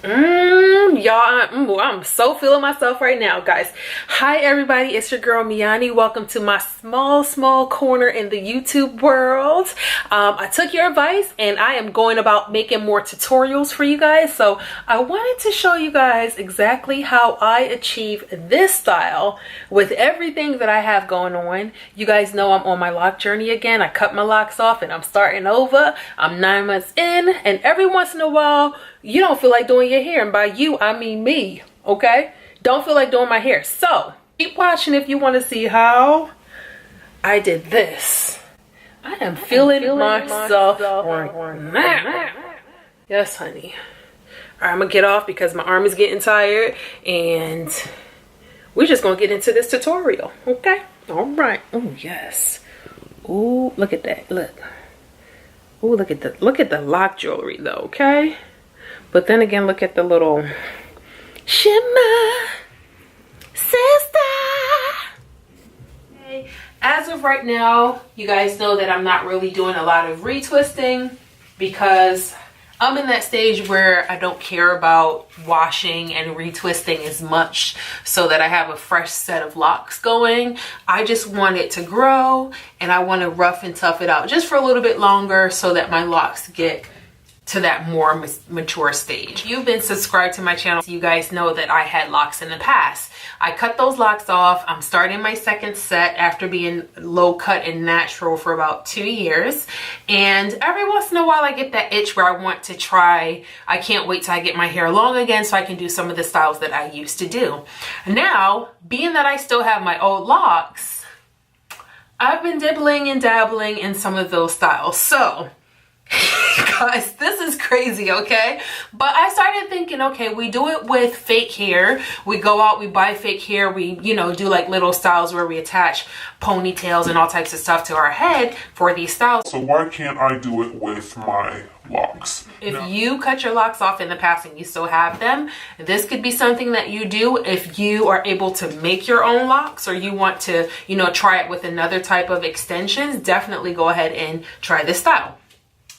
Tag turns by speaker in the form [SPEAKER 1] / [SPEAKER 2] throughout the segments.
[SPEAKER 1] Y'all, I'm so feeling myself right now, guys. Hi everybody, it's your girl Me-Anie. Welcome to my small corner in the YouTube world. I took your advice and I am going about making more tutorials for you guys. So I wanted to show you guys exactly how I achieve this style with everything that I have going on. You guys know I'm on my lock journey again. I cut my locks off and I'm starting over. I'm 9 months in, and every once in a while you don't feel like doing your hair, and by you I mean me, okay? Don't feel like doing my hair. So keep watching if you want to see how I did this. I am feeling myself right now. Yes, honey. All right, I'm gonna get off because my arm is getting tired, and we're just gonna get into this tutorial, okay? All right. Oh yes. Oh, look at that. Look. Oh, look at the lock jewelry though, okay? But then again, look at the little shimmer, sister. Okay. As of right now, you guys know that I'm not really doing a lot of retwisting because I'm in that stage where I don't care about washing and retwisting as much so that I have a fresh set of locks going. I just want it to grow, and I want to rough and tough it out just for a little bit longer so that my locks get to that more mature stage. If you've been subscribed to my channel, you guys know that I had locks in the past. I cut those locks off. I'm starting my second set after being low cut and natural for about 2 years. And every once in a while I get that itch where I want to try. I can't wait till I get my hair long again so I can do some of the styles that I used to do. Now, being that I still have my old locks, I've been dibbling and dabbling in some of those styles. So guys, this is crazy, okay? But I started thinking, okay, we do it with fake hair. We go out, we buy fake hair, we, you know, do like little styles where we attach ponytails and all types of stuff to our head for these styles.
[SPEAKER 2] So why can't I do it with my locks?
[SPEAKER 1] If you cut your locks off in the past and you still have them, this could be something that you do if you are able to make your own locks, or you want to, you know, try it with another type of extensions. Definitely go ahead and try this style.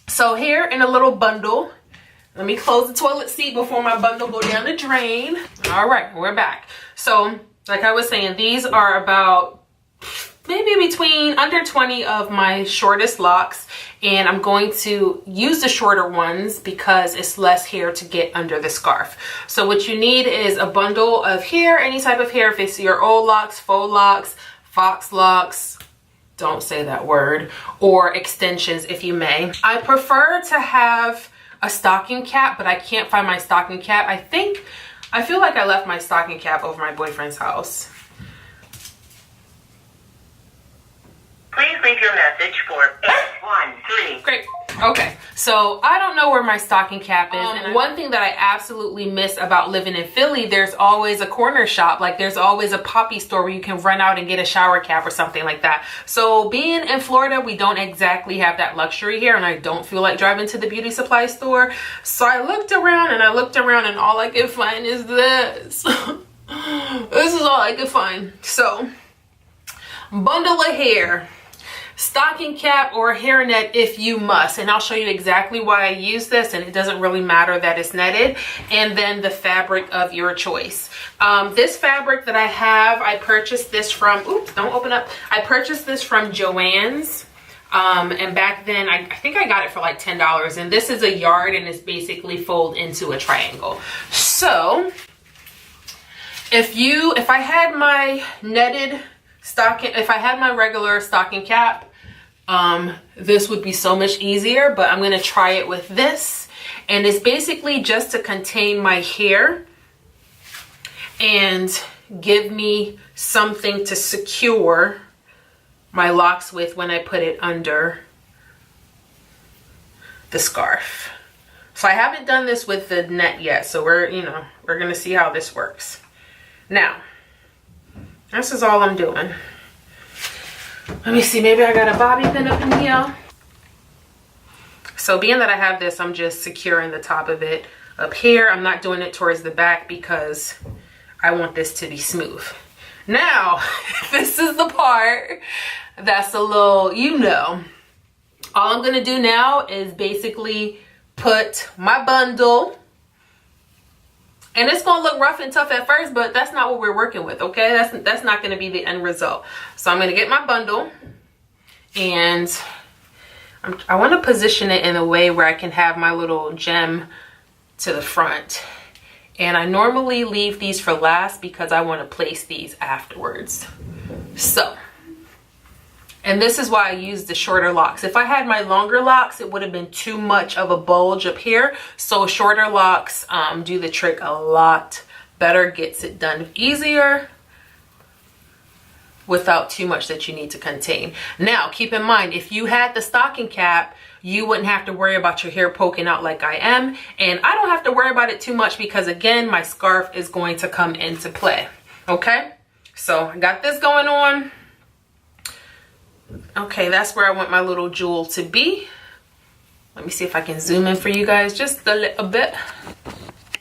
[SPEAKER 1] So here in a little bundle, let me close the toilet seat before my bundle go down the drain. All right, we're back. So like I was saying, these are about maybe between under 20 of my shortest locks, and I'm going to use the shorter ones because it's less hair to get under the scarf. So what you need is a bundle of hair, any type of hair, if it's your old locks, faux locks, fox locks, don't say that word, or extensions if you may. I prefer to have a stocking cap, but I can't find my stocking cap. I feel like I left my stocking cap over my boyfriend's house.
[SPEAKER 3] Please leave your message for 813.
[SPEAKER 1] Great. Okay, so I don't know where my stocking cap is. And one thing that I absolutely miss about living in Philly, there's always a corner shop. Like there's always a poppy store where you can run out and get a shower cap or something like that. So being in Florida, we don't exactly have that luxury here, and I don't feel like driving to the beauty supply store. So I looked around and I looked around, and all I could find is this. This is all I could find. So bundle of hair, stocking cap, or hairnet if you must, and I'll show you exactly why I use this, and it doesn't really matter that it's netted. And then the fabric of your choice. This fabric that I have, I purchased this from, oops, don't open up. I purchased this from Joann's, and back then I think I got it for like $10, and this is a yard, and it's basically fold into a triangle. So if I had my netted stocking, if I had my regular stocking cap, this would be so much easier, but I'm going to try it with this, and it's basically just to contain my hair and give me something to secure my locks with when I put it under the scarf. So I haven't done this with the net yet, so we're going to see how this works. Now, this is all I'm doing. Let me see, maybe I got a bobby pin up in here. So being that I have this, I'm just securing the top of it up here. I'm not doing it towards the back because I want this to be smooth. Now, this is the part that's a little, you know. All I'm gonna do now is basically put my bundle And it's gonna look rough and tough at first, but that's not what we're working with, okay? That's not gonna be the end result. So I'm gonna get my bundle, and I wanna position it in a way where I can have my little gem to the front. And I normally leave these for last because I wanna place these afterwards. So, and this is why I use the shorter locks. If I had my longer locks, it would have been too much of a bulge up here. So shorter locks do the trick a lot better, gets it done easier without too much that you need to contain. Now, keep in mind, if you had the stocking cap, you wouldn't have to worry about your hair poking out like I am. And I don't have to worry about it too much because, again, my scarf is going to come into play. Okay? So I got this going on. Okay, that's where I want my little jewel to be. Let me see if I can zoom in for you guys just a little bit.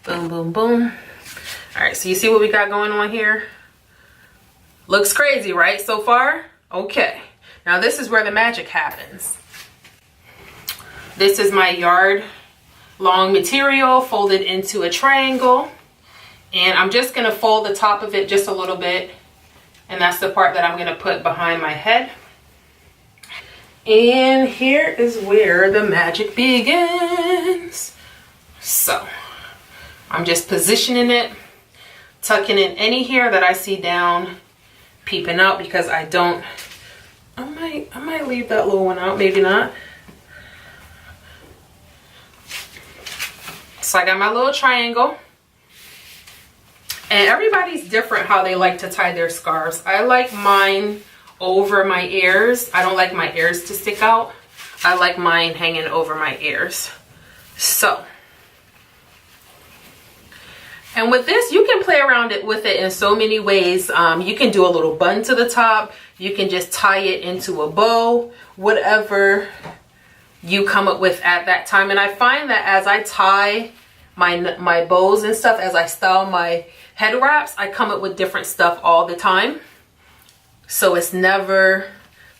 [SPEAKER 1] Boom, boom, boom. All right, so you see what we got going on here? Looks crazy, right, so far? Okay, now this is where the magic happens. This is my yard long material folded into a triangle. And I'm just gonna fold the top of it just a little bit. And that's the part that I'm gonna put behind my head. And here is where the magic begins. So I'm just positioning it, tucking in any hair that I see down, peeping out, because I might leave that little one out, maybe not. So I got my little triangle. And everybody's different how they like to tie their scarves. I like mine over my ears. I don't like my ears to stick out. I like mine hanging over my ears. So, and with this, you can play around with it in so many ways. You can do a little bun to the top. You can just tie it into a bow, whatever you come up with at that time. And I find that as I tie my bows and stuff, as I style my head wraps, I come up with different stuff all the time. So it's never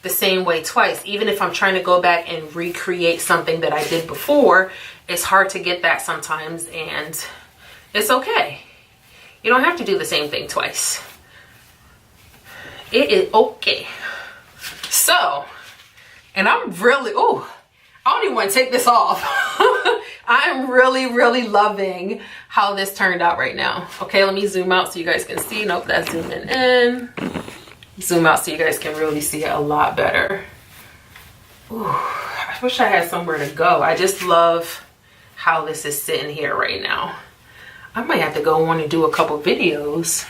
[SPEAKER 1] the same way twice. Even if I'm trying to go back and recreate something that I did before, it's hard to get that sometimes, and it's okay. You don't have to do the same thing twice. It is okay. So, and I'm really, I don't even want to take this off. I'm really loving how this turned out right now. Okay, let me zoom out so you guys can see. Nope, that's zooming in. Zoom out so you guys can really see it a lot better. Ooh, I wish I had somewhere to go. I just love how this is sitting here right now. I might have to go on and do a couple videos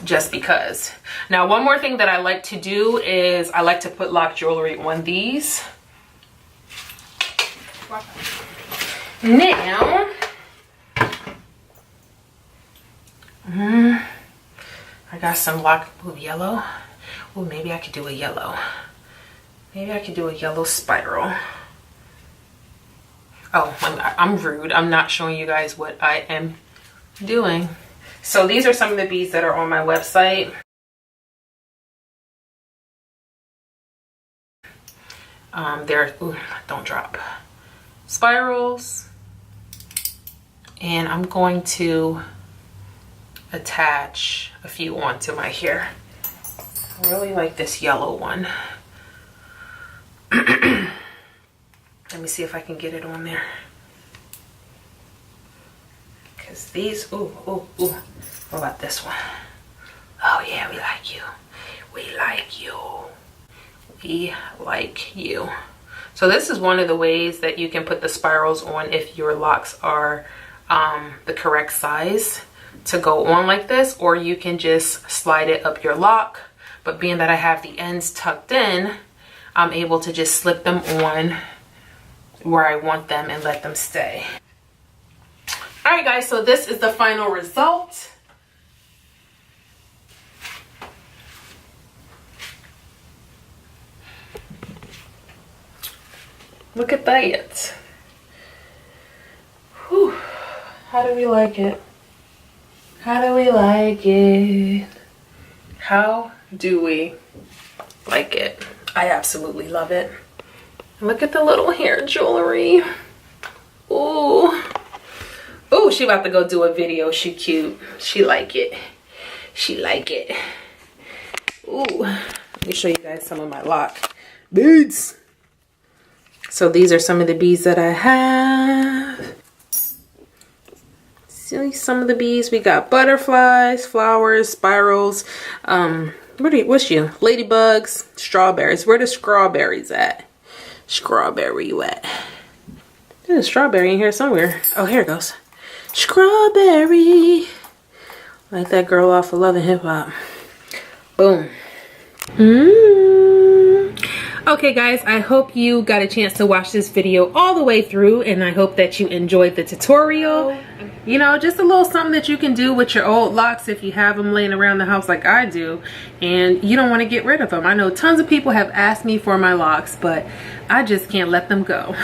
[SPEAKER 1] just because. Now, one more thing that I like to do is I like to put lock jewelry on these. Now, I got some lock, yellow. Oh, maybe I could do a yellow. Maybe I could do a yellow spiral. Oh, I'm rude. I'm not showing you guys what I am doing. So these are some of the beads that are on my website. They're, don't drop. Spirals. And I'm going to attach a few onto my hair. I really like this yellow one. Let me see if I can get it on there. Because these, what about this one? Oh yeah, we like you. We like you. We like you. So this is one of the ways that you can put the spirals on if your locks are the correct size to go on like this, or you can just slide it up your lock. But being that I have the ends tucked in, I'm able to just slip them on where I want them and let them stay. All right, guys, so this is the final result. Look at that. Whew. How do we like it? How do we like it? How do we like it? I absolutely love it. Look at the little hair jewelry. Ooh. Ooh, Ooh, she about to go do a video. She cute. She like it. She like it. Ooh, let me show you guys some of my lock beads. So these are some of the beads that I have. See some of the beads. We got butterflies, flowers, spirals. What's you? Ladybugs, strawberries. Where the strawberries at? Strawberry, you at? There's a strawberry in here somewhere. Oh, here it goes. Strawberry. Like that girl off of Love and Hip Hop. Boom. Okay guys, I hope you got a chance to watch this video all the way through, and I hope that you enjoyed the tutorial. You know, just a little something that you can do with your old locks if you have them laying around the house like I do and you don't want to get rid of them. I know tons of people have asked me for my locks, but I just can't let them go.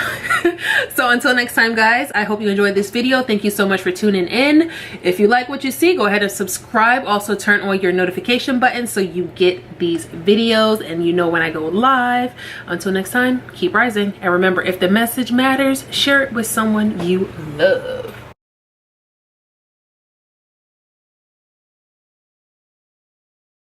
[SPEAKER 1] So until next time guys, I hope you enjoyed this video. Thank you so much for tuning in. If you like what you see, go ahead and subscribe. Also turn on your notification button so you get these videos and you know when I go live. Until next time, keep rising. And remember, if the message matters, share it with someone you love.